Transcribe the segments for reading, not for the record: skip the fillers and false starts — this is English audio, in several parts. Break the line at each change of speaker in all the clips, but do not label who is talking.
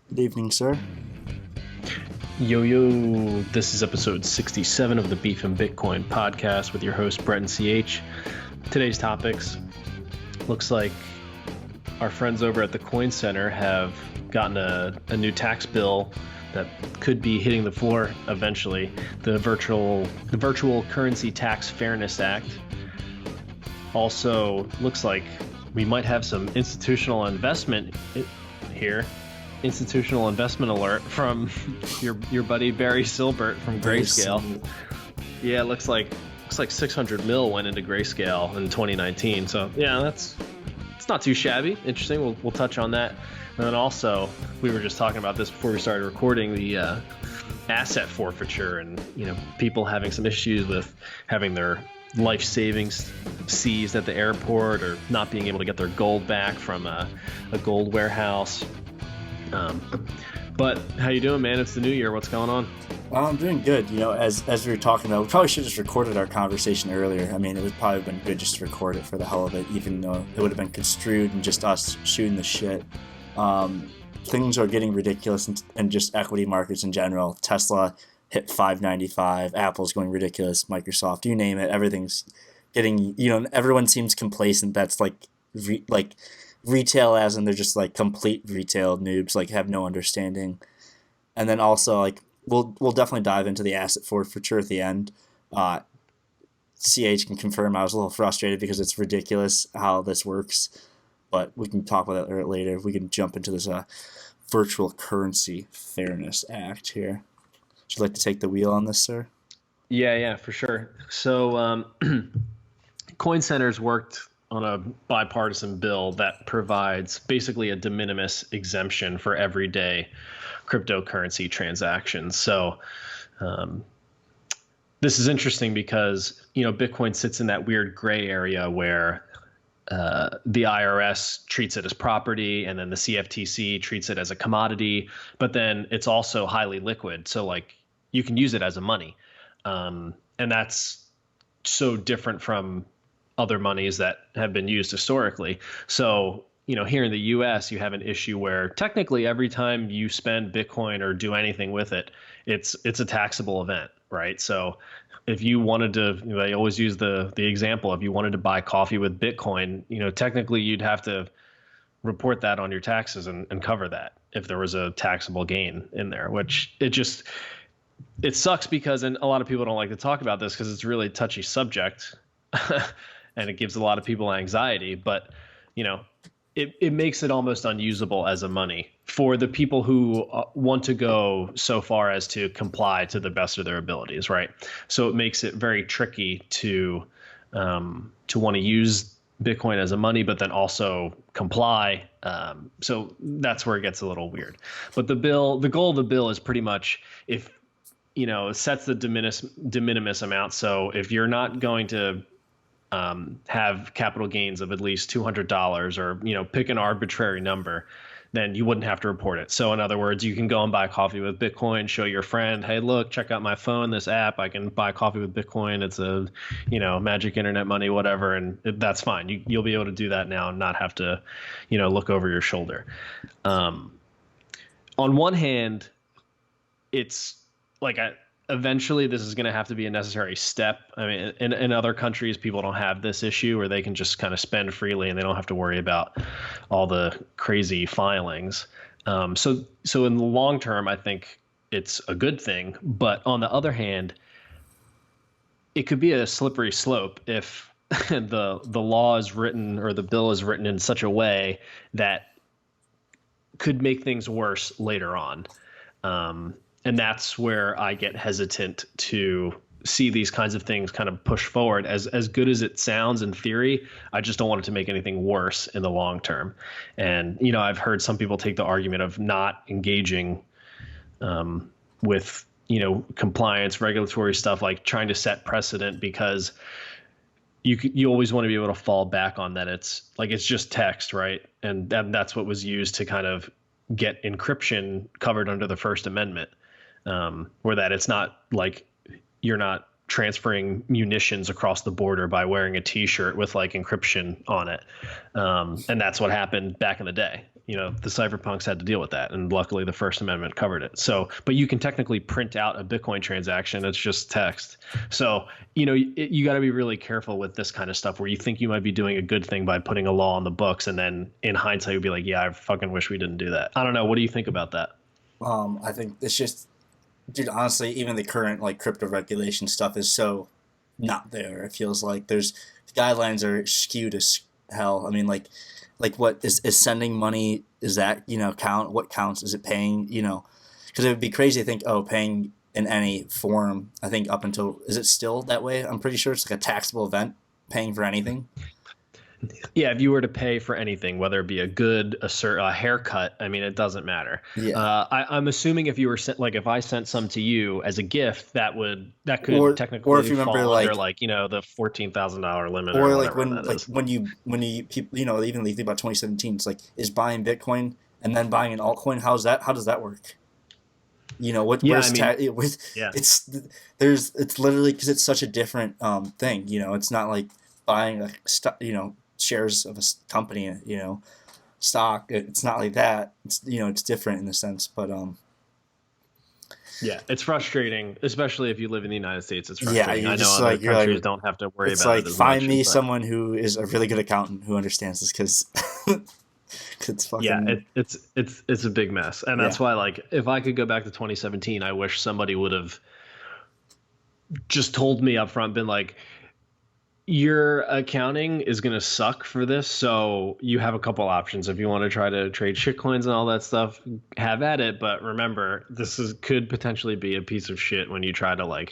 Good evening, sir.
Yo, yo, this is episode 67 of the Beef and Bitcoin podcast with your host, Brett and CH. Today's topics, looks like our friends over at the Coin Center have gotten a new tax bill that could be hitting the floor eventually, the Virtual Currency Tax Fairness Act. Also, looks like we might have some institutional investment here. Institutional investment alert from your buddy Barry Silbert from Grayscale. Yeah, it looks like 600 mil went into Grayscale in 2019. So yeah, it's not too shabby. Interesting. We'll touch on that. And then also, we were just talking about this before we started recording, the asset forfeiture, and people having some issues with having their life savings seized at the airport, or not being able to get their gold back from a gold warehouse. But how you doing, man? It's the new year. What's going on?
I'm doing good. As we were talking about, we probably should have just recorded our conversation earlier. I mean, it would probably have been good just to record it for the hell of it, even though it would have been construed and just us shooting the shit. Things are getting ridiculous in just equity markets in general. Tesla hit 595. Apple's going ridiculous. Microsoft, you name it. Everything's getting, everyone seems complacent. That's like retail, as in they're just like complete retail noobs, like have no understanding. And then also, like, we'll definitely dive into the asset forfeiture at the end. CH can confirm I was a little frustrated because it's ridiculous how this works, but we can talk about that later. We can jump into this Virtual Currency Fairness Act here. Would you like to take the wheel on this, sir?
Yeah, for sure. So Coin Center's worked on a bipartisan bill that provides basically a de minimis exemption for everyday cryptocurrency transactions. So this is interesting because, Bitcoin sits in that weird gray area where the IRS treats it as property, and then the CFTC treats it as a commodity, but then it's also highly liquid. So like you can use it as a money. And that's so different from other monies that have been used historically. So, here in the US, you have an issue where technically every time you spend Bitcoin or do anything with it, it's a taxable event, right? So if you wanted to, I always use the example, if you wanted to buy coffee with Bitcoin, technically you'd have to report that on your taxes and cover that if there was a taxable gain in there, which it sucks because, and a lot of people don't like to talk about this because it's a really touchy subject. And it gives a lot of people anxiety, but it makes it almost unusable as a money for the people who want to go so far as to comply to the best of their abilities, right? So it makes it very tricky to want to use Bitcoin as a money, but then also comply. So that's where it gets a little weird. But the goal of the bill is pretty much, if it sets the de minimis amount. So if you're not going to have capital gains of at least $200, or pick an arbitrary number, then you wouldn't have to report it. So in other words, you can go and buy coffee with Bitcoin, show your friend, hey, look, check out my phone, this app, I can buy coffee with Bitcoin. It's a magic internet money, whatever, and that's fine. You'll be able to do that now and not have to look over your shoulder. On one hand, it's like eventually this is going to have to be a necessary step. I mean, in other countries, people don't have this issue where they can just kind of spend freely and they don't have to worry about all the crazy filings. So in the long term, I think it's a good thing. But on the other hand, it could be a slippery slope if the law is written, or the bill is written in such a way that could make things worse later on. And that's where I get hesitant to see these kinds of things kind of push forward. As good as it sounds in theory, I just don't want it to make anything worse in the long term. And, I've heard some people take the argument of not engaging with, compliance, regulatory stuff, like trying to set precedent, because you always want to be able to fall back on that. It's just text, right? And that's what was used to kind of get encryption covered under the First Amendment. Where that it's not like you're not transferring munitions across the border by wearing a T-shirt with like encryption on it. And that's what happened back in the day. the cypherpunks had to deal with that, and luckily the First Amendment covered it. So, but you can technically print out a Bitcoin transaction. It's just text. So, you got to be really careful with this kind of stuff where you think you might be doing a good thing by putting a law on the books, and then in hindsight you'd be like, yeah, I fucking wish we didn't do that. I don't know. What do you think about that?
I think it's just, dude, honestly, even the current like crypto regulation stuff is so not there. It feels like the guidelines are skewed as hell. I mean, like what is sending money? Is that, count? What counts? Is it paying? Because it would be crazy to think, oh, paying in any form. I think up until, is it still that way? I'm pretty sure it's like a taxable event, paying for anything.
Yeah, if you were to pay for anything, whether it be a haircut, I mean, it doesn't matter.
Yeah.
I'm assuming if you were if I sent some to you as a gift, that could technically
or if you remember,
fall under the $14,000 limit,
or
or
like when you people, even think about 2017, it's like, is buying Bitcoin and then buying an altcoin, how does that work? It's literally, because it's such a different thing. It's not like buying shares of a company, stock. It's not like that. It's different in a sense, but
yeah, it's frustrating, especially if you live in the United States. It's frustrating.
Yeah,
I know other countries don't have to worry about it as
find
much.
me someone who is a really good accountant who understands this, because it's fucking
it's a big mess, and that's why, if I could go back to 2017, I wish somebody would have just told me up front, been like, your accounting is going to suck for this, so you have a couple options. If you want to try to trade shitcoins and all that stuff, have at it. But remember, could potentially be a piece of shit when you try to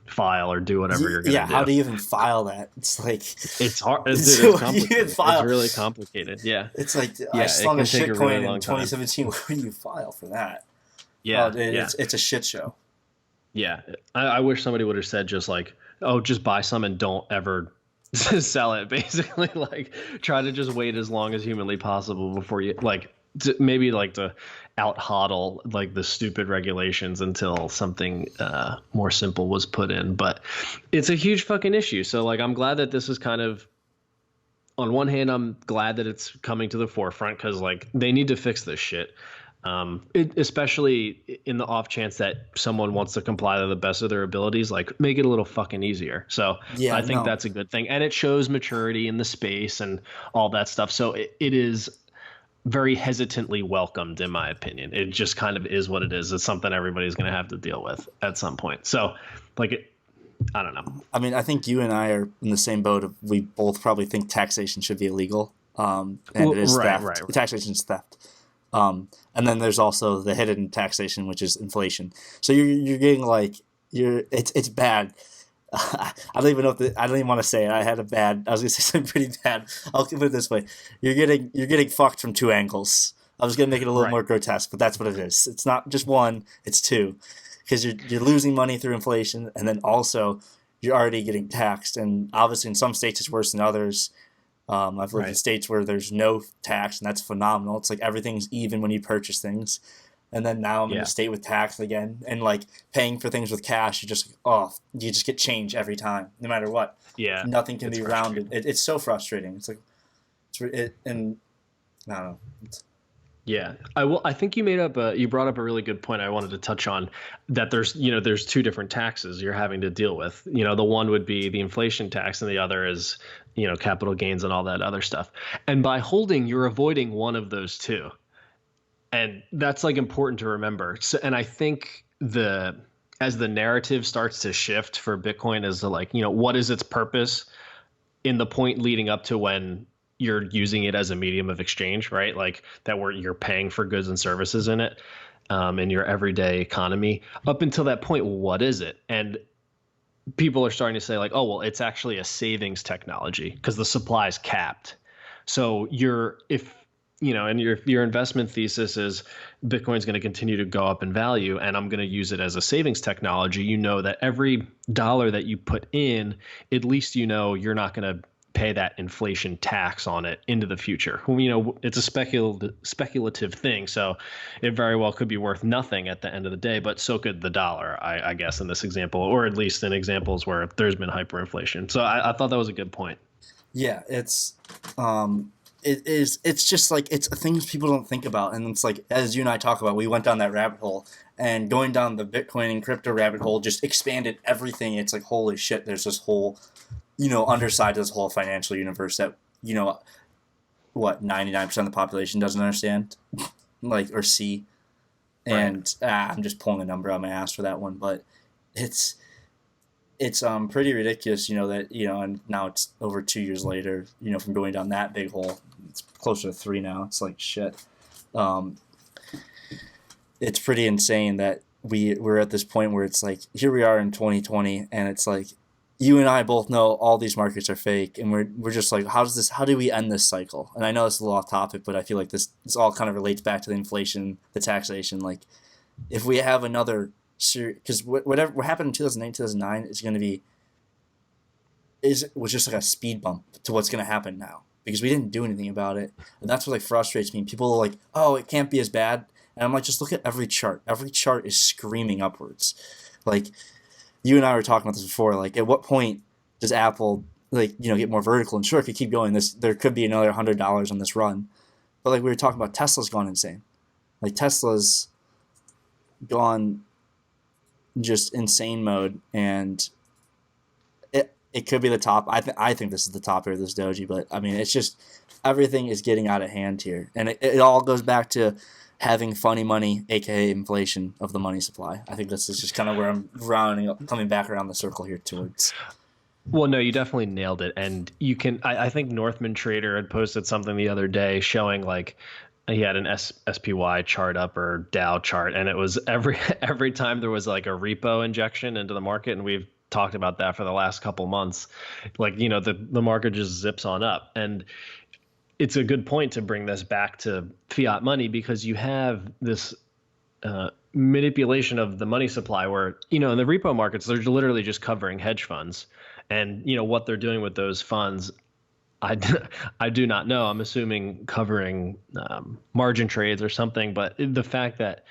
file or do whatever you're going to do.
Yeah, how do you even file that? It's like,
it's hard. It's complicated. It's really complicated. Yeah,
it's like, I slung a shitcoin in 2017. Where do you file for that?
Yeah,
it's a shit show.
Yeah, I wish somebody would have said just just buy some and don't ever sell it. Basically, try to just wait as long as humanly possible before you to out hodl the stupid regulations until something more simple was put in. But it's a huge fucking issue. So I'm glad that this is kind of, on one hand, I'm glad that it's coming to the forefront, because they need to fix this shit. Especially in the off chance that someone wants to comply to the best of their abilities, make it a little fucking easier. So I think that's a good thing. And it shows maturity in the space and all that stuff. So it is very hesitantly welcomed, in my opinion. It just kind of is what it is. It's something everybody's going to have to deal with at some point. So I don't know. I
mean, I think you and I are in the same boat. We both probably think taxation should be illegal. And it is theft. Right. Taxation is theft. And then there's also the hidden taxation, which is inflation. So you're getting it's bad. I don't even know I don't even want to say it. I was going to say something pretty bad. I'll put it this way: you're getting fucked from two angles. I was going to make it a little more grotesque, but that's what it is. It's not just one; it's two, because you're losing money through inflation, and then also you're already getting taxed. And obviously, in some states, it's worse than others. I've lived in states where there's no tax, and that's phenomenal. It's like everything's even when you purchase things. And then now I'm in a state with tax again, and paying for things with cash, you just get change every time, no matter what.
Yeah,
nothing can be rounded. It's so frustrating. It's and I don't know.
Yeah, I think you brought up a really good point I wanted to touch on, that there's two different taxes you're having to deal with. The one would be the inflation tax, and the other is, capital gains and all that other stuff. And by holding, you're avoiding one of those two. And that's important to remember. So, and I think as the narrative starts to shift for Bitcoin as to what is its purpose in the point leading up to when you're using it as a medium of exchange, right? You're paying for goods and services in it, in your everyday economy. Up until that point, what is it? And people are starting to say it's actually a savings technology, because the supply is capped. So if your investment thesis is Bitcoin's going to continue to go up in value, and I'm going to use it as a savings technology, that every dollar that you put in, at least you're not going to pay that inflation tax on it into the future. It's a speculative thing, so it very well could be worth nothing at the end of the day, but so could the dollar, I guess, in this example, or at least in examples where there's been hyperinflation. So I thought that was a good point.
Yeah, it's it's just like it's things people don't think about, and it's like as you and I talk about, we went down that rabbit hole, and going down the Bitcoin and crypto rabbit hole just expanded everything. It's like holy shit, there's this whole underside to this whole financial universe that what 99% of the population doesn't understand, like or see, and I'm just pulling a number out of my ass for that one, but it's pretty ridiculous, that and now it's over 2 years later, from going down that big hole. It's closer to 3 now. It's like shit. It's pretty insane that we're at this point where it's like here we are in 2020, and it's like you and I both know all these markets are fake, and we're just like, how do we end this cycle? And I know it's a little off topic, but I feel like this all kind of relates back to the inflation, the taxation. Like if we have another because whatever what happened in 2008, 2009 is going to be was just like a speed bump to what's going to happen now, because we didn't do anything about it, and that's what like frustrates me. People are like, oh, it can't be as bad, and I'm like, just look at every chart. Every chart is screaming upwards. Like you and I were talking about this before. Like at what point does Apple get more vertical? And sure, it could keep going. There could be another $100 on this run, but like we were talking about, Tesla's gone insane. Like Tesla's gone just insane mode, and it could be the top. I think this is the top of this doji, but I mean it's just everything is getting out of hand here, and it all goes back to having funny money, aka inflation of the money supply. I think this is just kind of where I'm coming back around the circle here towards.
Well, no, you definitely nailed it, and you can. I think Northman Trader had posted something the other day showing like he had an SPY chart up or Dow chart, and it was every time there was like a repo injection into the market, and we've talked about that for the last couple months. Like the market just zips on up, and it's a good point to bring this back to fiat money, because you have this manipulation of the money supply where in the repo markets they're literally just covering hedge funds, and what they're doing with those funds. I do not know. I'm assuming covering margin trades or something. But the fact that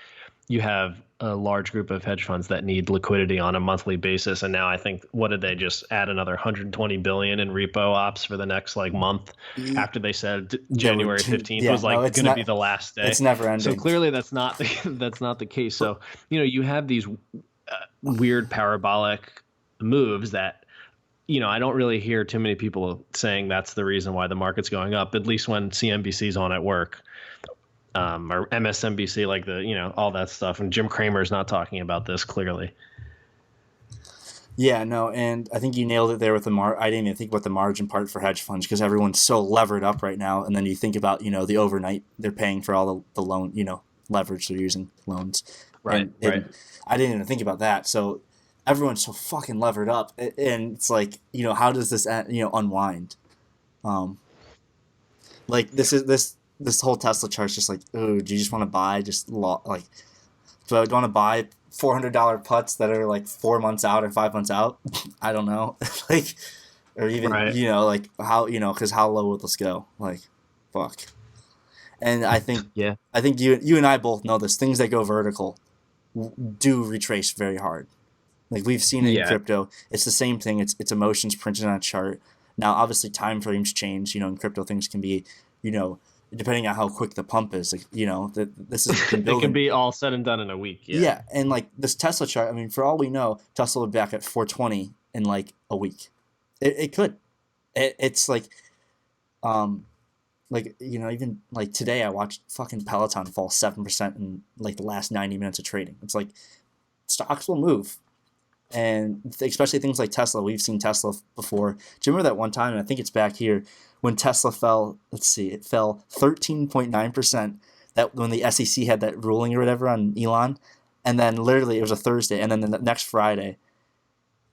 you have a large group of hedge funds that need liquidity on a monthly basis, and now I think what did they just add another 120 billion in repo ops for the next month, after they said January 15th was going to be the last day.
It's never ending.
So clearly that's not the case. So you have these weird parabolic moves that. I don't really hear too many people saying that's the reason why the market's going up, at least when CNBC's on at work, or MSNBC, like all that stuff. And Jim Cramer's not talking about this clearly.
Yeah, no, and I think you nailed it there with I didn't even think about the margin part for hedge funds, because everyone's so levered up right now. And then you think about, the overnight they're paying for all the loan, leverage they're using, loans.
Right.
And I didn't even think about that. So everyone's so fucking levered up, and it's like, how does this unwind? Like this whole Tesla chart's just like, oh, do you just want to buy do I want to buy $400 puts that are like 4 months out or 5 months out? I don't know. Or even like how because how low will this go? Like, fuck. And I think you and I both know this. Things that go vertical do retrace very hard. Like we've seen it in crypto. It's the same thing. It's emotions printed on a chart. Now, obviously, time frames change. In crypto, things can be, depending on how quick the pump is. Like, this is
it can be all said and done in a week.
Yeah, and like this Tesla chart. I mean, for all we know, Tesla will be back at 420 in like a week. It could. It's like, even like today, I watched fucking Peloton fall 7% in like the last 90 minutes of trading. It's like stocks will move. And especially things like Tesla. We've seen Tesla before. Do you remember that one time, and I think it's back here, when Tesla fell, it fell 13.9%, that when the SEC had that ruling or whatever on Elon, and then literally it was a Thursday, and then the next Friday,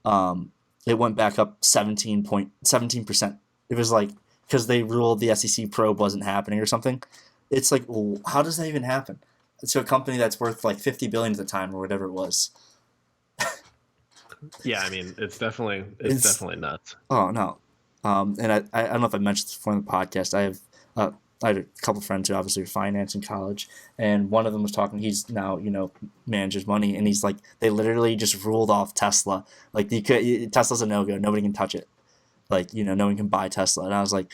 it went back up 17%. It was like, because they ruled the SEC probe wasn't happening or something. It's like, well, how does that even happen? To a company that's worth like $50 billion at the time or whatever it was.
Yeah, I mean, it's definitely nuts.
Oh no, and I don't know if I mentioned this before in the podcast. I had a couple friends who obviously were finance in college, and one of them was talking. He's now manages money, and he's like, they literally just ruled off Tesla. Like Tesla's a no go. Nobody can touch it. like, no one can buy Tesla. And I was like,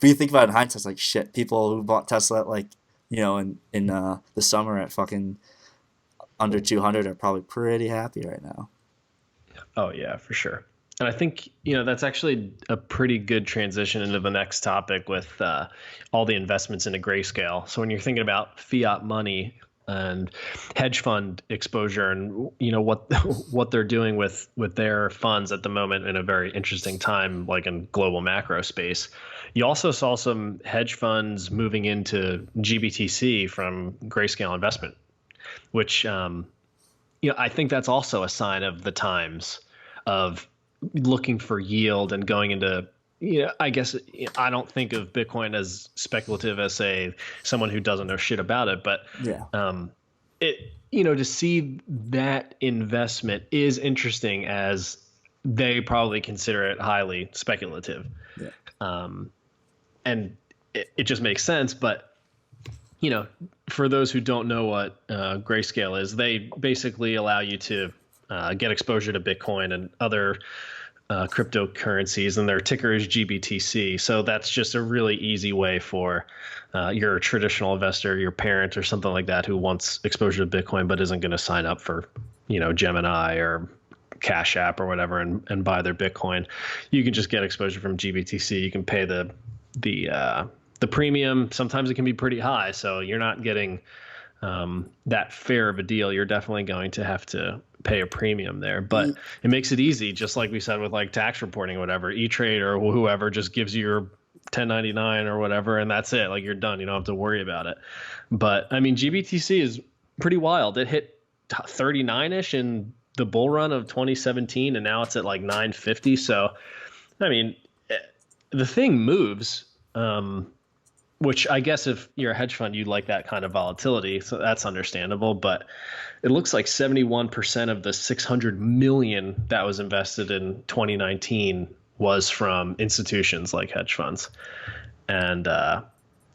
but you think about it in hindsight, it's like, shit, people who bought Tesla at like, in the summer at fucking under 200 are probably pretty happy right now.
Oh yeah, for sure. And I think, that's actually a pretty good transition into the next topic with all the investments into Grayscale. So when you're thinking about fiat money and hedge fund exposure and what what they're doing with their funds at the moment in a very interesting time, like in global macro space, you also saw some hedge funds moving into GBTC from Grayscale investment, which I think that's also a sign of the times of looking for yield and going into, I guess I don't think of Bitcoin as speculative as someone who doesn't know shit about it, but
Yeah.
to see that investment is interesting, as they probably consider it highly speculative.
Yeah.
And it just makes sense. But, for those who don't know what Grayscale is, they basically allow you to get exposure to Bitcoin and other cryptocurrencies, and their ticker is GBTC. So that's just a really easy way for your traditional investor, your parent or something like that, who wants exposure to Bitcoin but isn't going to sign up for, Gemini or Cash App or whatever and buy their Bitcoin. You can just get exposure from GBTC. You can pay the premium. Sometimes it can be pretty high, so you're not getting that fair of a deal. You're definitely going to have to pay a premium there, but it makes it easy, just like we said with like tax reporting or whatever. E-Trade or whoever just gives you your 1099 or whatever, and that's it. Like, you're done. You don't have to worry about it. But I mean, GBTC is pretty wild. It hit 39-ish in the bull run of 2017, and now it's at like 950. So I mean, the thing moves, which I guess if you're a hedge fund, you'd like that kind of volatility. So that's understandable. But it looks like 71% of the 600 million that was invested in 2019 was from institutions like hedge funds. And, the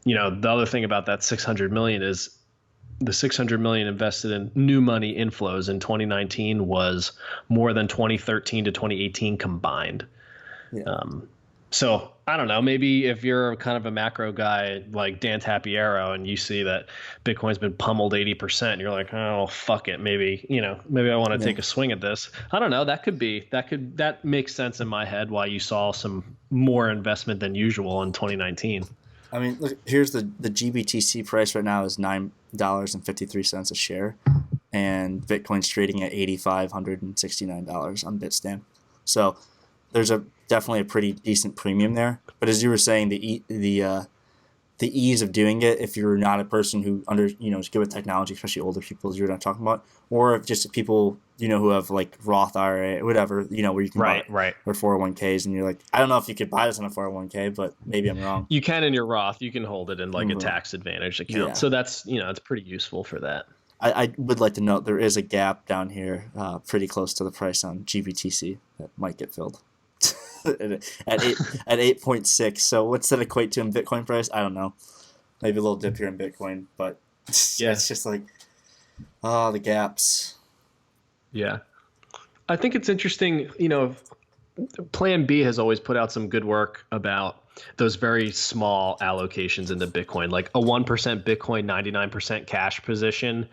other thing about that 600 million is the 600 million invested in new money inflows in 2019 was more than 2013 to 2018 combined.
Yeah.
So I don't know, maybe if you're kind of a macro guy like Dan Tapiero and you see that Bitcoin's been pummeled 80%, you're like, oh, fuck it. Maybe I want to take a swing at this. I don't know. That makes sense in my head why you saw some more investment than usual in 2019.
I mean, look, here's the GBTC price right now is $9.53 a share, and Bitcoin's trading at $8,569 on Bitstamp. So there's definitely a pretty decent premium there. But as you were saying, the ease of doing it, if you're not a person who is good with technology, especially older people, as you're not talking about, or if just people who have like Roth IRA, whatever, where you can buy or 401ks, and you're like, I don't know if you could buy this in a 401k, but maybe I'm wrong.
You can in your Roth, you can hold it in like a tax advantage account.
Yeah.
So that's it's pretty useful for that.
I would like to note there is a gap down here, pretty close to the price on GBTC that might get filled. at 8.6. So what's that equate to in Bitcoin price? I don't know. Maybe a little dip here in Bitcoin, but yeah, it's just like, the gaps.
Yeah. I think it's interesting, Plan B has always put out some good work about those very small allocations into Bitcoin. Like a 1% Bitcoin, 99% cash position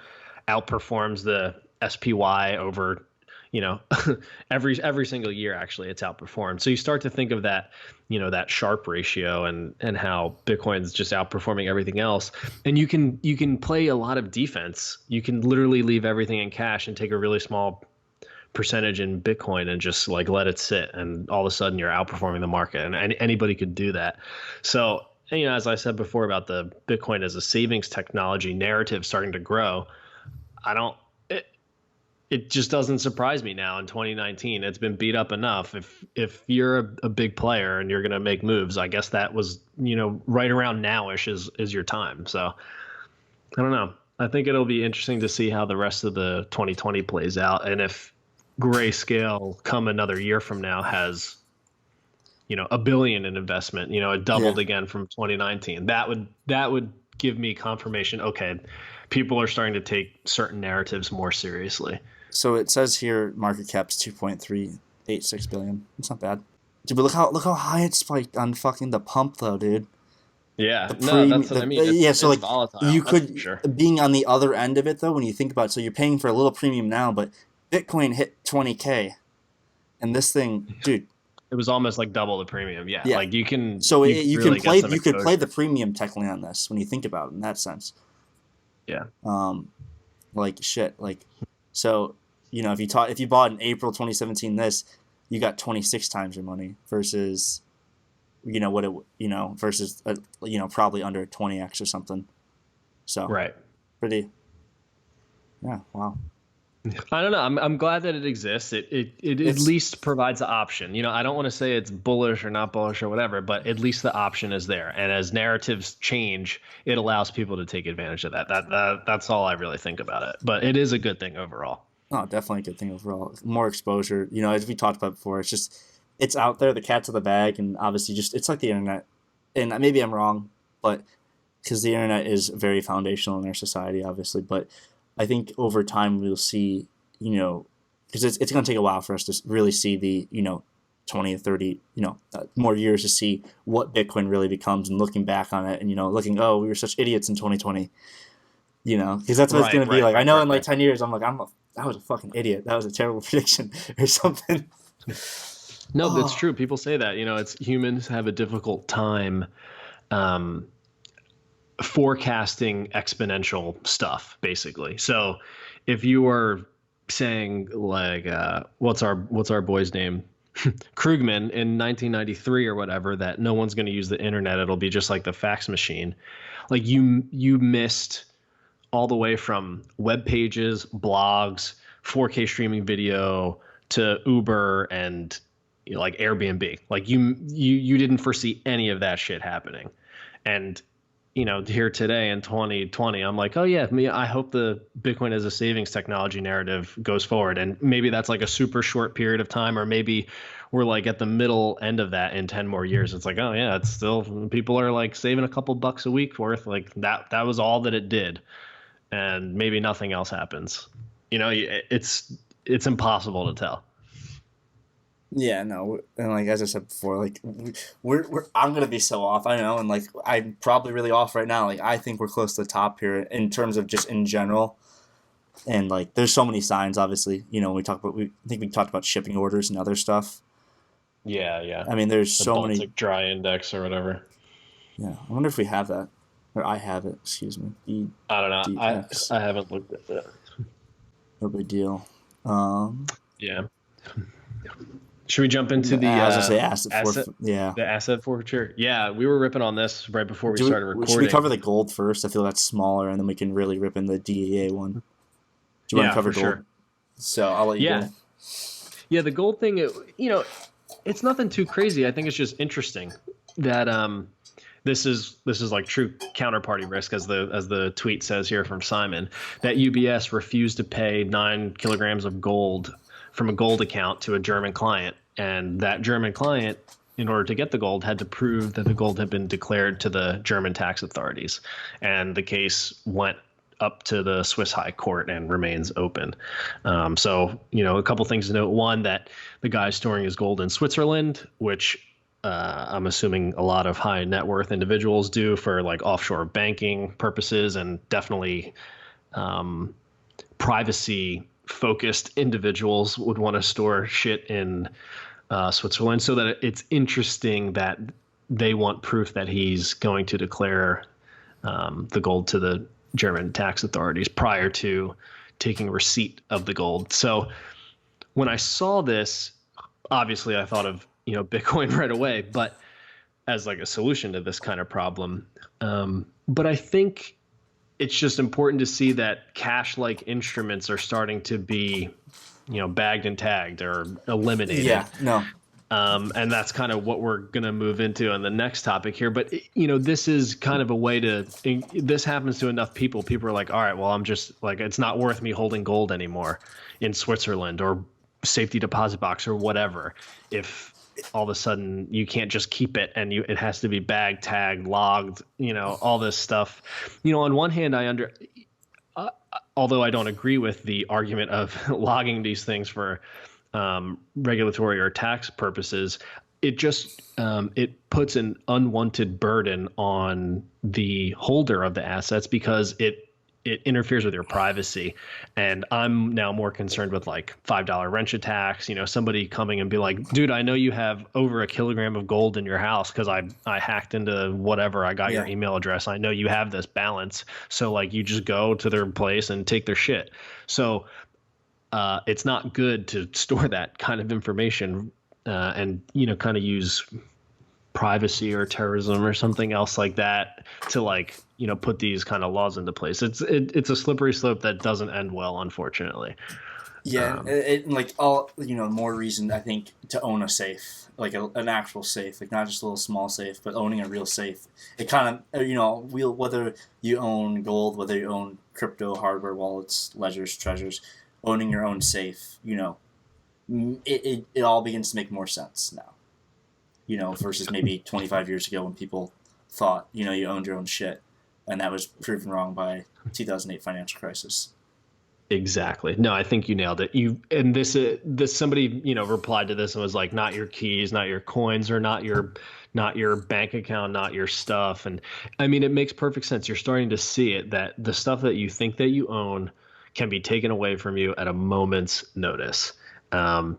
outperforms the SPY over every single year. Actually, it's outperformed. So you start to think of that, that Sharpe ratio and how Bitcoin's just outperforming everything else. And you can play a lot of defense. You can literally leave everything in cash and take a really small percentage in Bitcoin and just like let it sit. And all of a sudden you're outperforming the market, and anybody could do that. So, as I said before about the Bitcoin as a savings technology narrative starting to grow, it just doesn't surprise me now in 2019. It's been beat up enough. If you're a big player and you're going to make moves, I guess that was, right around nowish is your time. So I don't know. I think it'll be interesting to see how the rest of the 2020 plays out. And if Grayscale come another year from now has, $1 billion in investment, it doubled again from 2019. That would give me confirmation. Okay, people are starting to take certain narratives more seriously.
So it says here market cap's 2.386 billion. It's not bad. Dude, but look how high it spiked on fucking the pump though, dude.
Yeah,
The
no,
premium,
that's what I mean.
yeah. So
It's
like you
volatile, that's for
could
sure.
being on the other end of it though, when you think about it, so you're paying for a little premium now, but Bitcoin hit 20K, and this thing, dude,
It was almost like double the premium. Yeah,
yeah.
like
So
you really get some
you could play the
exposure.
premium technically on this when you think about it in that sense.
Yeah.
Um, like shit, like so if you bought in April 2017 this, you got 26 times your money versus what it versus probably under 20x or something. So
Right.
pretty, yeah, wow.
I don't know. I'm glad that it exists. It at
It's
least provides the option. I don't want to say it's bullish or not bullish or whatever, but at least the option is there. And as narratives change, it allows people to take advantage of that. That's all I really think about it. But it is a good thing overall.
oh, definitely a good thing overall. More exposure, as we talked about before. It's out there, the cat's in the bag, and obviously just it's like the internet. And maybe I'm wrong, but because the internet is very foundational in our society, obviously. But I think over time we'll see, because it's going to take a while for us to really see the, 20 or 30, more years to see what Bitcoin really becomes and looking back on it and, looking, oh, we were such idiots in 2020, because that's what it's going
Right,
to be
right,
like. I
right,
know
right,
in like
right.
10 years, I'm like, I was a fucking idiot. That was a terrible prediction or something.
No, that's
Oh,
true. People say that. It's humans have a difficult time um, forecasting exponential stuff, basically. So if you are saying like, what's our boy's name? Krugman in 1993 or whatever, that no one's going to use the internet, it'll be just like the fax machine. Like you missed all the way from web pages, blogs, 4K streaming video to Uber and like Airbnb. Like you didn't foresee any of that shit happening. And here today in 2020, I'm like, oh yeah, I hope the Bitcoin as a savings technology narrative goes forward. And maybe that's like a super short period of time, or maybe we're like at the middle end of that in 10 more years. It's like, oh yeah, it's still, people are like saving a couple bucks a week worth. Like that was all that it did. And maybe nothing else happens. It's impossible to tell.
yeah, no, and like as I said before, like we're I'm gonna be so off. I know, and like I'm probably really off right now. Like I think we're close to the top here in terms of just in general. And like there's so many signs. Obviously, we I think we talked about shipping orders and other stuff.
Yeah, yeah.
I mean, there's
The
so many.
Baltic Dry Index or whatever.
Yeah, I wonder if we have that, or I have it. Excuse me.
I don't know.
BDX.
I haven't looked at that.
No big deal. Um,
Yeah. Should we jump into
I was gonna say asset
asset
yeah.
the asset forfeiture? Yeah, we were ripping on this right before we started
Should we
recording.
cover the gold first? I feel that's smaller, and then we can really rip in the DEA one. Do you want to
Yeah,
cover
for
gold?
sure.
So I'll let you
Yeah.
go.
Yeah, the gold thing, it's nothing too crazy. I think it's just interesting that this is like true counterparty risk, as the tweet says here from Simon, that UBS refused to pay 9 kilograms of gold from a gold account to a German client, and that German client, in order to get the gold, had to prove that the gold had been declared to the German tax authorities, and the case went up to the Swiss High Court and remains open. So, a couple things to note. One, that the guy's storing his gold in Switzerland, which I'm assuming a lot of high net worth individuals do for like offshore banking purposes, and definitely privacy focused individuals would want to store shit in Switzerland. So that it's interesting that they want proof that he's going to declare the gold to the German tax authorities prior to taking receipt of the gold. So when I saw this, obviously I thought of Bitcoin right away, but as like a solution to this kind of problem. But I think it's just important to see that cash-like instruments are starting to be, bagged and tagged or eliminated.
Yeah, no,
And that's kind of what we're going to move into on the next topic here. But, this is kind of a way this happens to enough people. People are like, all right, well, I'm just like, it's not worth me holding gold anymore in Switzerland or safety deposit box or whatever. If all of a sudden you can't just keep it and it has to be bagged, tagged, logged, all this stuff. On one hand, although I don't agree with the argument of logging these things for regulatory or tax purposes, it just it puts an unwanted burden on the holder of the assets because it interferes with your privacy. And I'm now more concerned with like $5 wrench attacks, somebody coming and be like, dude, I know you have over a kilogram of gold in your house because I hacked into whatever, I got your email address, I know you have this balance, so like you just go to their place and take their shit. So it's not good to store that kind of information and kind of use privacy or terrorism or something else like that to like put these kind of laws into place. It's a slippery slope that doesn't end well, unfortunately.
Yeah, it like all more reason I think to own a safe, like an actual safe, like not just a little small safe, but owning a real safe. It kind of whether you own gold, whether you own crypto, hardware, wallets, ledgers, treasures, owning your own safe, it all begins to make more sense now. Versus maybe 25 years ago when people thought, you owned your own shit, and that was proven wrong by 2008 financial crisis.
Exactly. No, I think you nailed it. This somebody, replied to this and was like, not your keys, not your coins, or not your bank account, not your stuff. And I mean, it makes perfect sense. You're starting to see it, that the stuff that you think that you own can be taken away from you at a moment's notice. And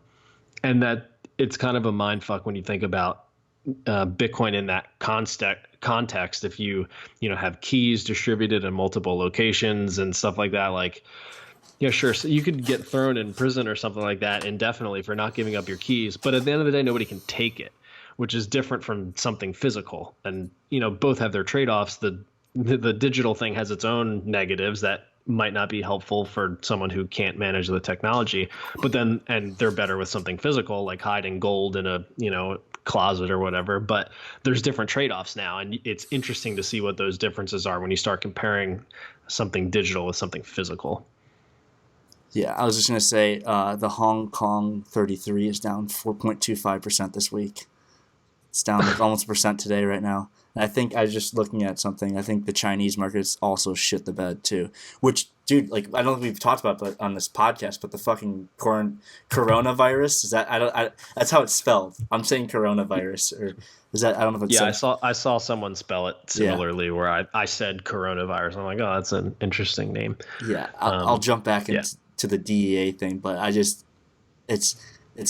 that it's kind of a mind fuck when you think about Bitcoin in that context. If you have keys distributed in multiple locations and stuff like that, like, yeah, sure. So you could get thrown in prison or something like that indefinitely for not giving up your keys. But at the end of the day, nobody can take it, which is different from something physical. And, both have their trade-offs. The digital thing has its own negatives that might not be helpful for someone who can't manage the technology, and they're better with something physical, like hiding gold in a, closet or whatever. But there's different trade-offs now. And it's interesting to see what those differences are when you start comparing something digital with something physical.
Yeah, I was just going to say the Hong Kong 33 is down 4.25% this week. It's down like almost a percent today right now. And I think I was just looking at something. I think the Chinese markets also shit the bed too. Which, dude, like I don't think we've talked about but on this podcast, but the fucking coronavirus, is that that's how it's spelled. I'm saying coronavirus, or is that, I don't know if it's
I saw someone spell it similarly, where I said coronavirus. I'm like, oh, that's an interesting name.
Yeah, I'll jump back into the DEA thing, but it's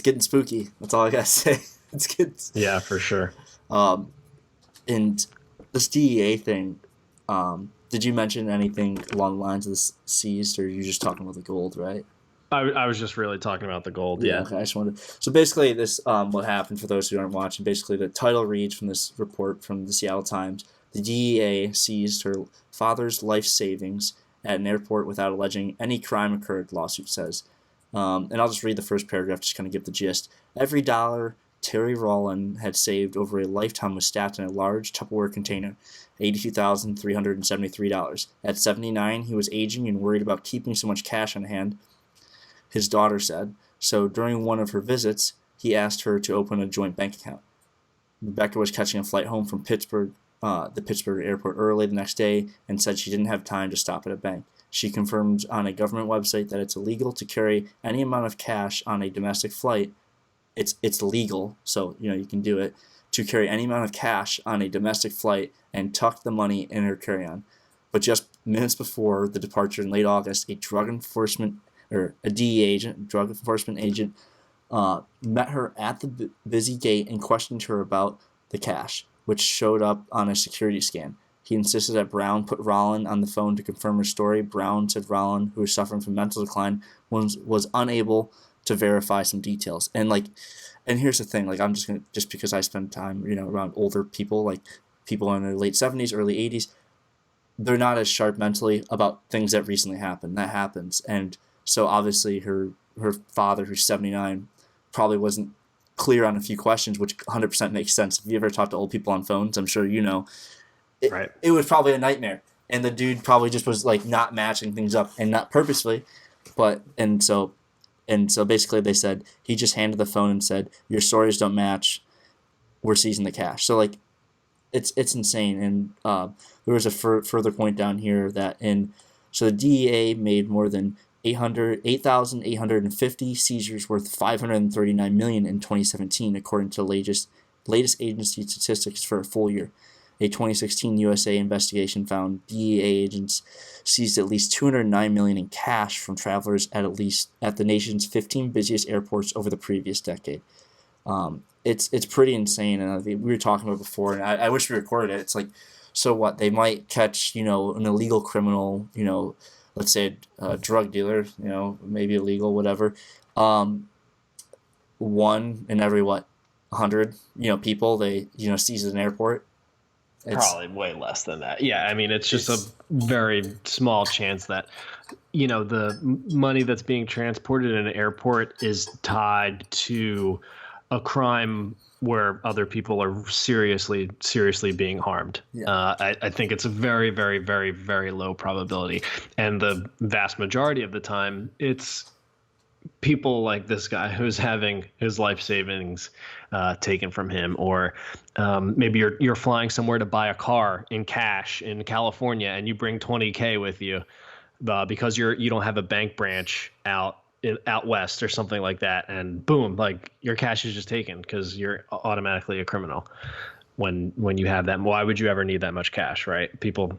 getting spooky. That's all I gotta say. It's getting
for sure.
And this DEA thing, did you mention anything along the lines of this seized, or are you just talking about the gold, right?
I was just really talking about the gold. Yeah.
Okay, I just wanted. So basically, this what happened for those who aren't watching. Basically, the title reads from this report from the Seattle Times: the DEA seized her father's life savings at an airport without alleging any crime occurred. Lawsuit says, and I'll just read the first paragraph, just kind of give the gist. Every dollar Terry Rowland had saved over a lifetime was stacked in a large Tupperware container, $82,373. At 79, he was aging and worried about keeping so much cash on hand, his daughter said. So during one of her visits, he asked her to open a joint bank account. Rebecca was catching a flight home from Pittsburgh, the Pittsburgh airport early the next day, and said she didn't have time to stop at a bank. She confirmed on a government website that it's illegal to carry any amount of cash on a domestic flight. It's legal, so you can do it, to carry any amount of cash on a domestic flight and tuck the money in her carry-on. But just minutes before the departure in late August, a DEA agent, drug enforcement agent, met her at the busy gate and questioned her about the cash, which showed up on a security scan. He insisted that Brown put Rowland on the phone to confirm her story. Brown said Rowland, who was suffering from mental decline, was unable to verify some details. And here's the thing, I'm just because I spend time, around older people, like people in their late 70s, early 80s, they're not as sharp mentally about things that recently happened. That happens. And so obviously her father, who's 79, probably wasn't clear on a few questions, which 100% makes sense. If you ever talk to old people on phones, I'm sure it was probably a nightmare. And the dude probably just was not matching things up, and not purposefully, and so basically they said he just handed the phone and said, your stories don't match, we're seizing the cash. So it's insane. And there was a further point down here that so the DEA made more than 8,850 seizures worth $539 million in 2017, according to the latest agency statistics for a full year. A 2016 USA investigation found DEA agents seized at least $209 million in cash from travelers at the nation's 15 busiest airports over the previous decade. It's pretty insane, and we were talking about it before, and I wish we recorded it. It's like, so what? They might catch, an illegal criminal, let's say a drug dealer, maybe illegal, whatever. One in every 100, people they seize at an airport.
Probably way less than that. Yeah, I mean, it's just a very small chance that, the money that's being transported in an airport is tied to a crime where other people are seriously being harmed. Yeah. I think it's a very, very, very, very low probability. And the vast majority of the time, it's people like this guy who's having his life savings taken from him, or maybe you're flying somewhere to buy a car in cash in California, and you bring $20K with you because you don't have a bank branch out west or something like that, and boom, like your cash is just taken because you're automatically a criminal. When you have that, why would you ever need that much cash, right?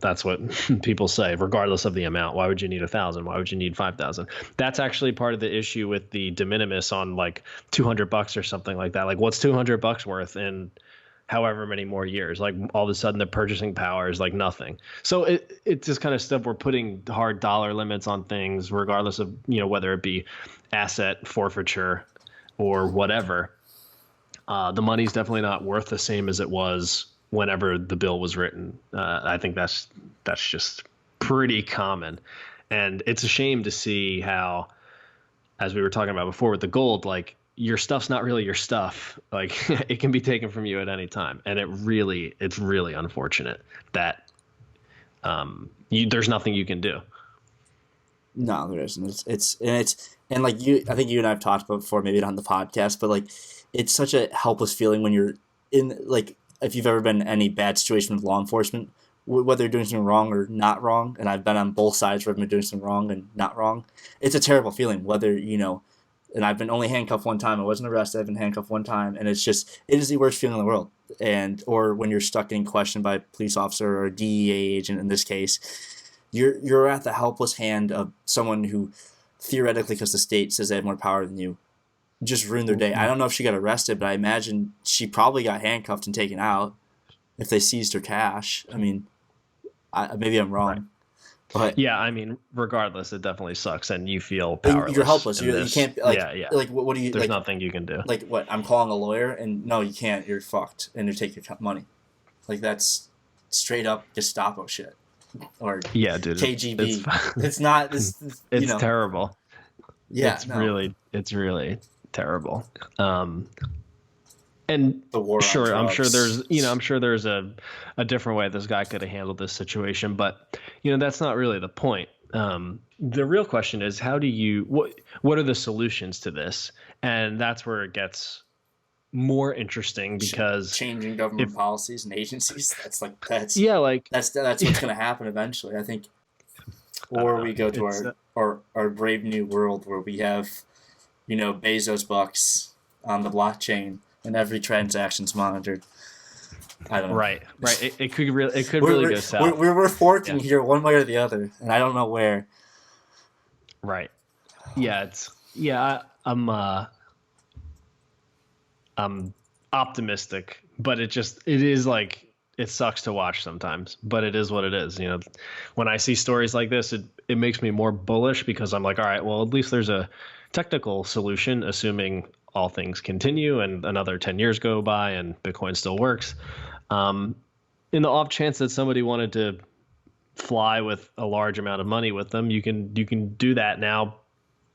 That's what people say, regardless of the amount. Why would you need 1,000? Why would you need 5,000? That's actually part of the issue with the de minimis on like $200 or something like that. Like, what's $200 worth in however many more years? Like, all of a sudden the purchasing power is like nothing. So it's just kind of stuff. We're putting hard dollar limits on things, regardless of, whether it be asset forfeiture or whatever. The money's definitely not worth the same as it was whenever the bill was written. I think that's just pretty common. And it's a shame to see how, as we were talking about before with the gold, like, your stuff's not really your stuff. Like, it can be taken from you at any time. And it's really unfortunate that there's nothing you can do.
No, there isn't. And like I think you and I have talked about before, maybe not on the podcast, but like, it's such a helpless feeling when you're in, like, if you've ever been in any bad situation with law enforcement, whether you're doing something wrong or not wrong, and I've been on both sides where I've been doing something wrong and not wrong, it's a terrible feeling, whether, and I've been only handcuffed one time. I wasn't arrested. I've been handcuffed one time, and it is the worst feeling in the world. Or when you're stuck getting questioned by a police officer or a DEA agent in this case, you're at the helpless hand of someone who, theoretically, because the state says they have more power than you, just ruined their day. I don't know if she got arrested, but I imagine she probably got handcuffed and taken out if they seized her cash. I mean, maybe I'm wrong. Right. But
yeah, I mean, regardless, it definitely sucks, and you feel powerless.
You're helpless. You can't. Like, yeah. Like, what do you?
There's nothing you can do.
Like, what? I'm calling a lawyer, and no, you can't. You're fucked, and they take your money. Like, that's straight up Gestapo shit, or
yeah, dude,
KGB. It's not. It's
terrible.
Yeah,
it's really terrible. And
the war
sure, I'm sure there's a different way this guy could have handled this situation, but that's not really the point. The real question is, what are the solutions to this? And that's where it gets more interesting, because
changing government policies and agencies. That's what's going to happen eventually, I think. Or we go to our brave new world where we have, Bezos bucks on the blockchain and every transaction's monitored. I don't know.
Right. It could really go south.
We're forking here one way or the other, and I don't know where.
Right. Yeah. I'm optimistic, but it is like, it sucks to watch sometimes, but it is what it is. When I see stories like this, it makes me more bullish, because I'm like, all right, well, at least there's a technical solution, assuming all things continue and another 10 years go by and Bitcoin still works. In the off chance that somebody wanted to fly with a large amount of money with them, you can do that now,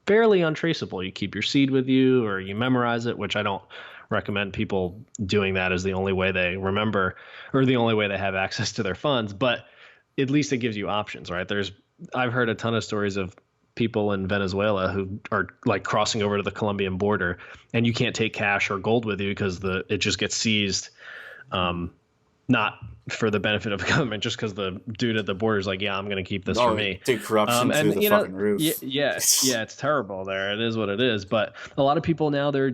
fairly untraceable. You keep your seed with you, or you memorize it, which I don't recommend people doing that as the only way they remember, or the only way they have access to their funds. But at least it gives you options, right? I've heard a ton of stories of people in Venezuela who are like crossing over to the Colombian border, and you can't take cash or gold with you because it just gets seized. Not for the benefit of the government, just because the dude at the border is like, yeah, I'm going to keep this for me.
Dude, corruption through the fucking roof.
Yeah, it's terrible there. It is what it is. But a lot of people now, they're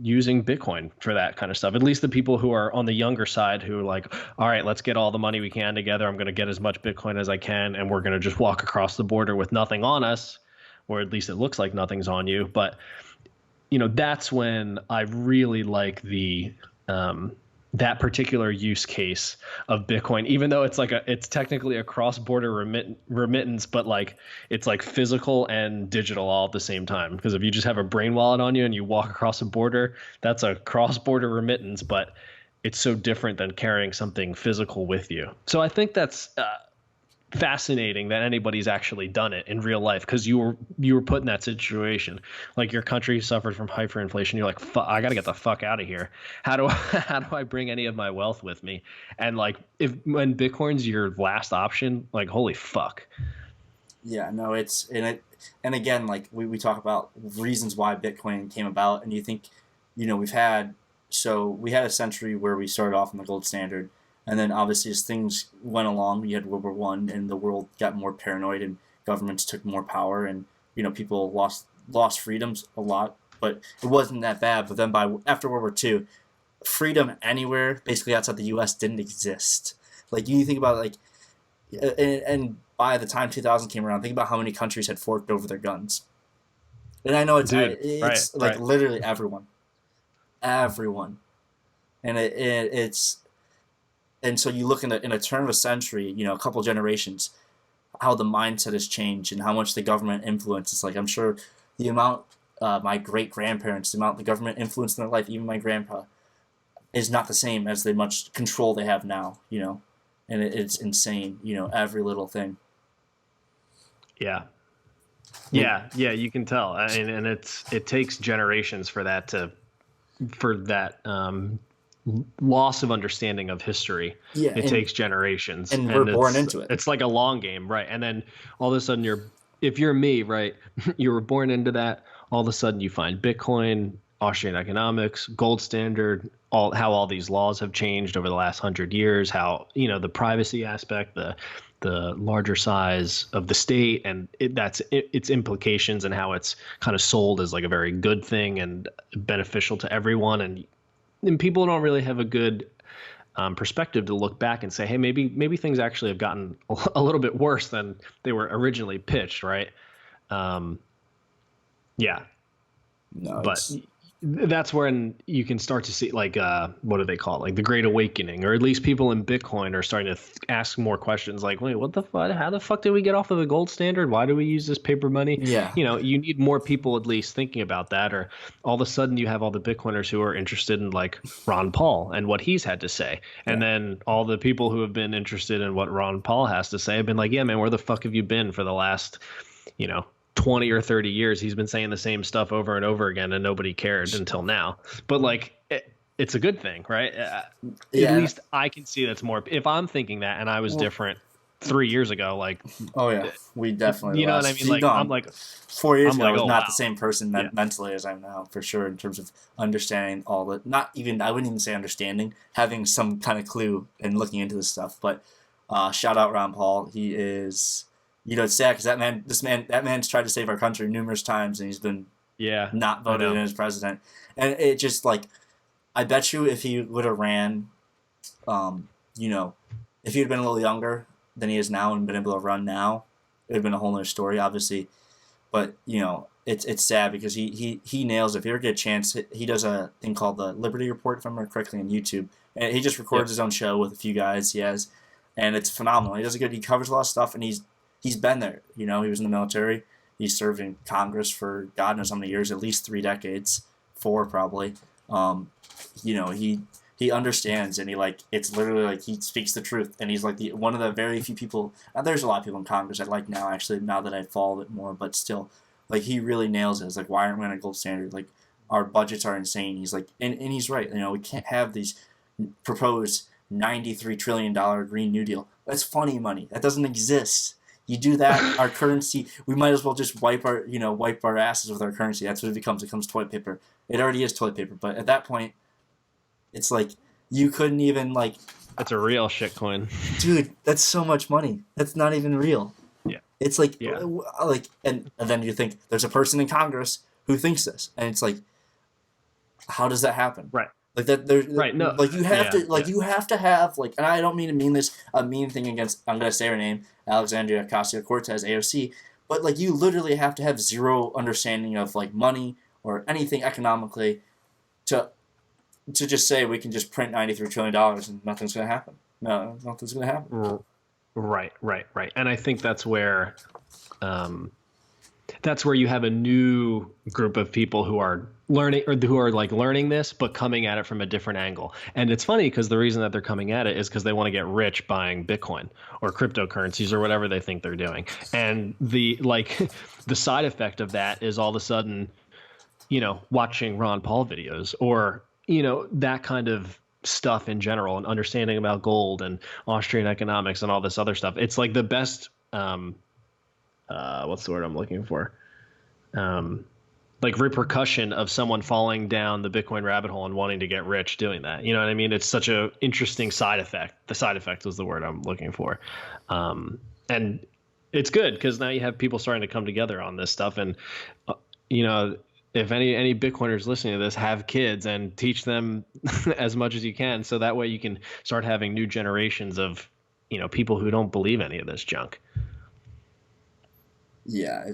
using Bitcoin for that kind of stuff. At least the people who are on the younger side who are like, all right, let's get all the money we can together. I'm going to get as much Bitcoin as I can, and we're going to just walk across the border with nothing on us, or at least it looks like nothing's on you. But that's when I really like the that particular use case of Bitcoin, even though it's technically a cross-border remittance, but like it's like physical and digital all at the same time. Because if you just have a brain wallet on you and you walk across a border, that's a cross-border remittance, but it's so different than carrying something physical with you. So I think that's fascinating that anybody's actually done it in real life, because you were put in that situation. Like your country suffered from hyperinflation. You're like, I got to get the fuck out of here. How do I bring any of my wealth with me? And like when Bitcoin's your last option, like holy fuck.
Yeah, no, and again, like we talk about reasons why Bitcoin came about, and you think, we had a century where we started off in the gold standard. And then obviously as things went along, we had World War I, and the world got more paranoid, and governments took more power, and people lost freedoms a lot, but it wasn't that bad. But then after World War II, freedom anywhere basically outside the U.S. didn't exist. Like you think about and by the time 2000 came around, think about how many countries had forked over their guns. And I know it's right. Literally everyone, and it's. And so you look in a turn of a century, a couple generations, how the mindset has changed and how much the government influences. Like I'm sure the amount my great-grandparents, the amount the government influenced in their life, even my grandpa, is not the same as the much control they have now, and it's insane, every little thing.
Yeah. Yeah, you can tell. And it takes generations for that loss of understanding of history. Yeah, it takes generations,
and we're born into it.
It's like a long game, right? And then all of a sudden if you're me, right, you were born into that. All of a sudden you find Bitcoin, Austrian economics, gold standard, how all these laws have changed over the last 100 years, how the privacy aspect, the larger size of the state, and its implications, and how it's kind of sold as like a very good thing and beneficial to everyone. And people don't really have a good perspective to look back and say, hey, maybe things actually have gotten a little bit worse than they were originally pitched, right? Yeah. No, but that's when you can start to see, like, what do they call it? Like the Great Awakening, or at least people in Bitcoin are starting to ask more questions like, wait, what the fuck? How the fuck did we get off of the gold standard? Why do we use this paper money?
Yeah.
You need more people at least thinking about that, or all of a sudden you have all the Bitcoiners who are interested in like Ron Paul and what he's had to say. And then all the people who have been interested in what Ron Paul has to say have been like, yeah, man, where the fuck have you been for the last, 20 or 30 years? He's been saying the same stuff over and over again, and nobody cared until now. But like, it's a good thing, right? At least I can see that's more. If I'm thinking that, and I was different 3 years ago, like,
oh yeah, we definitely,
what I mean? Like, I'm like
4 years ago, I was not the same person mentally as I am now, for sure, in terms of understanding all the, I wouldn't even say understanding, having some kind of clue and looking into this stuff. But shout out Ron Paul. He is, it's sad because that man's tried to save our country numerous times, and he's been not voted in as president. And it just, like, I bet you if he would have ran, if he had been a little younger than he is now and been able to run now, it would have been a whole other story, obviously. But it's sad because he nails it. If you ever get a chance, he does a thing called the Liberty Report, if I remember correctly, on YouTube, and he just records his own show with a few guys he has, and it's phenomenal. He covers a lot of stuff, and he's been there. He was in the military. He served in Congress for God knows how many years, at least 3 decades, 4 probably. He understands, and it's literally like he speaks the truth, and he's like one of the very few people. There's a lot of people in Congress I like now, actually, now that I follow it more, but still, like, he really nails it. It's like, why aren't we on a gold standard? Like, our budgets are insane. He's like, and he's right. We can't have these proposed $93 trillion Green New Deal. That's funny money. That doesn't exist. You do that, our currency, we might as well just wipe our asses with our currency. That's what it becomes. It becomes toilet paper. It already is toilet paper, but at that point, it's like, you couldn't even, like...
That's a real shitcoin.
Dude, that's so much money. That's not even real.
Yeah.
It's like, and then you think, there's a person in Congress who thinks this. And it's like, How does that happen?
Right.
Like that, there,
Right. No.
like you have
Yeah.
to, like you have to have, like, and I don't mean to mean this a mean thing against. I'm gonna say her name, Alexandria Ocasio-Cortez, AOC, but like you literally have to have zero understanding of like money or anything economically to just say we can just print $93 trillion and nothing's gonna happen. No, nothing's gonna happen.
Right. And I think that's where you have a new group of people who are learning, or who are like learning this, but coming at it from a different angle. And it's funny because the reason that they're coming at it is because they want to get rich buying Bitcoin or cryptocurrencies or whatever they think they're doing. And the side effect of that is all of a sudden, watching Ron Paul videos or, that kind of stuff in general, and understanding about gold and Austrian economics and all this other stuff. It's like the best, what's the word I'm looking for? Like repercussion of someone falling down the Bitcoin rabbit hole and wanting to get rich doing that. You know what I mean? It's such a interesting side effect. The side effect was the word I'm looking for. And it's good because now you have people starting to come together on this stuff. And, if any Bitcoiners listening to this have kids, and teach them as much as you can. So that way you can start having new generations of, people who don't believe any of this junk.
Yeah,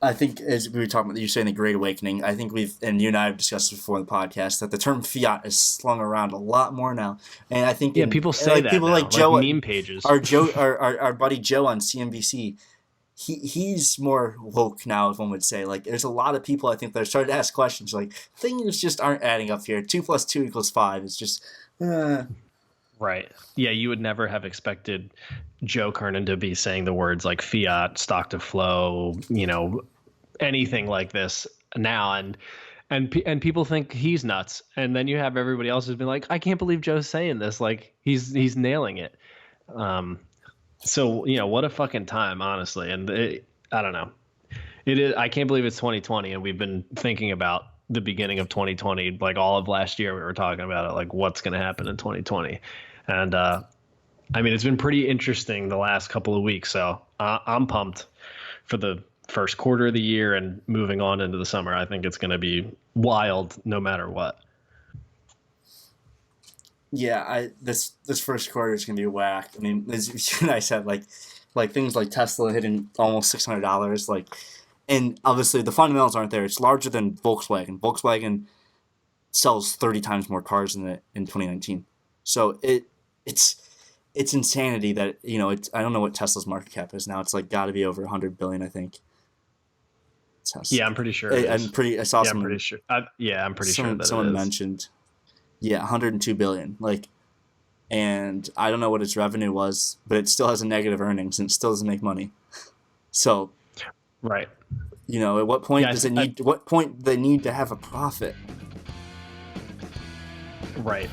I think, as we were talking about, you're saying the Great Awakening, I think and you and I have discussed before in the podcast, that the term fiat is slung around a lot more now. And I think
people say that people now, like Joe, meme pages.
Our buddy Joe on CNBC, he's more woke now, if one would say. Like, there's a lot of people, I think, that are starting to ask questions like, things just aren't adding up here. 2 + 2 = 5. It's just
Right. Yeah, you would never have expected Joe Kernan to be saying the words like fiat, stock to flow, anything like this now, and people think he's nuts, and then you have everybody else who's been like, I can't believe Joe's saying this, like he's nailing it. So what a fucking time, honestly. And I don't know, it is. I can't believe it's 2020, and we've been thinking about the beginning of 2020, like all of last year. We were talking about it, like what's going to happen in 2020, and I mean, it's been pretty interesting the last couple of weeks. So I'm pumped for the first quarter of the year and moving on into the summer. I think it's going to be wild no matter what.
Yeah, this first quarter is going to be whack. I mean, as you and I said, like things like Tesla hitting almost $600, like, and obviously the fundamentals aren't there. It's larger than Volkswagen. Volkswagen sells 30 times more cars in 2019. So it's insanity that, I don't know what Tesla's market cap is now. It's like got to be over 100 billion, I think.
Yeah, I'm pretty sure.
I saw some.
I'm pretty sure. I'm pretty sure that
someone mentioned. Yeah, 102 billion. Like, and I don't know what its revenue was, but it still has a negative earnings and it still doesn't make money. So,
right.
At what point does it need? What point do they need to have a profit?
Right.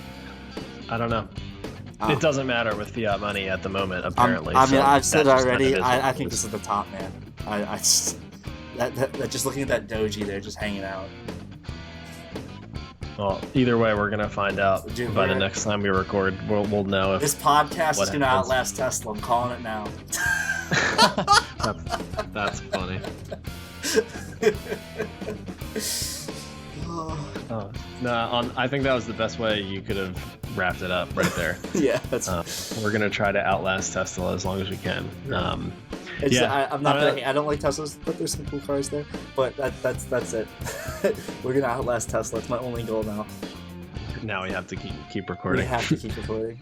I don't know. It doesn't matter with fiat money at the moment, apparently.
I've said it already. I think this is the top, man. I just looking at that doji there, just hanging out.
Well, either way, we're gonna find out by the next time we record. We'll know if
this podcast is gonna outlast Tesla. I'm calling it now.
That's funny. I think that was the best way you could have wrapped it up right there.
Yeah,
we're gonna try to outlast Tesla as long as we can.
I'm not gonna. I don't like Teslas, but there's some cool cars there. But that's it. We're gonna outlast Tesla. That's my only goal now.
Now we have to keep recording.
We have to keep recording.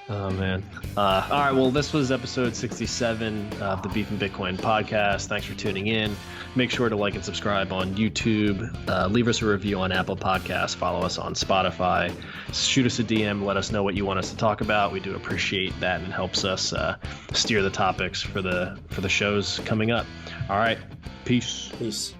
Oh man. All right. Well, this was episode 67 of the Beef and Bitcoin podcast. Thanks for tuning in. Make sure to like and subscribe on YouTube. Leave us a review on Apple Podcasts. Follow us on Spotify. Shoot us a DM. Let us know what you want us to talk about. We do appreciate that, and it helps us steer the topics for the shows coming up. All right. Peace.
Peace.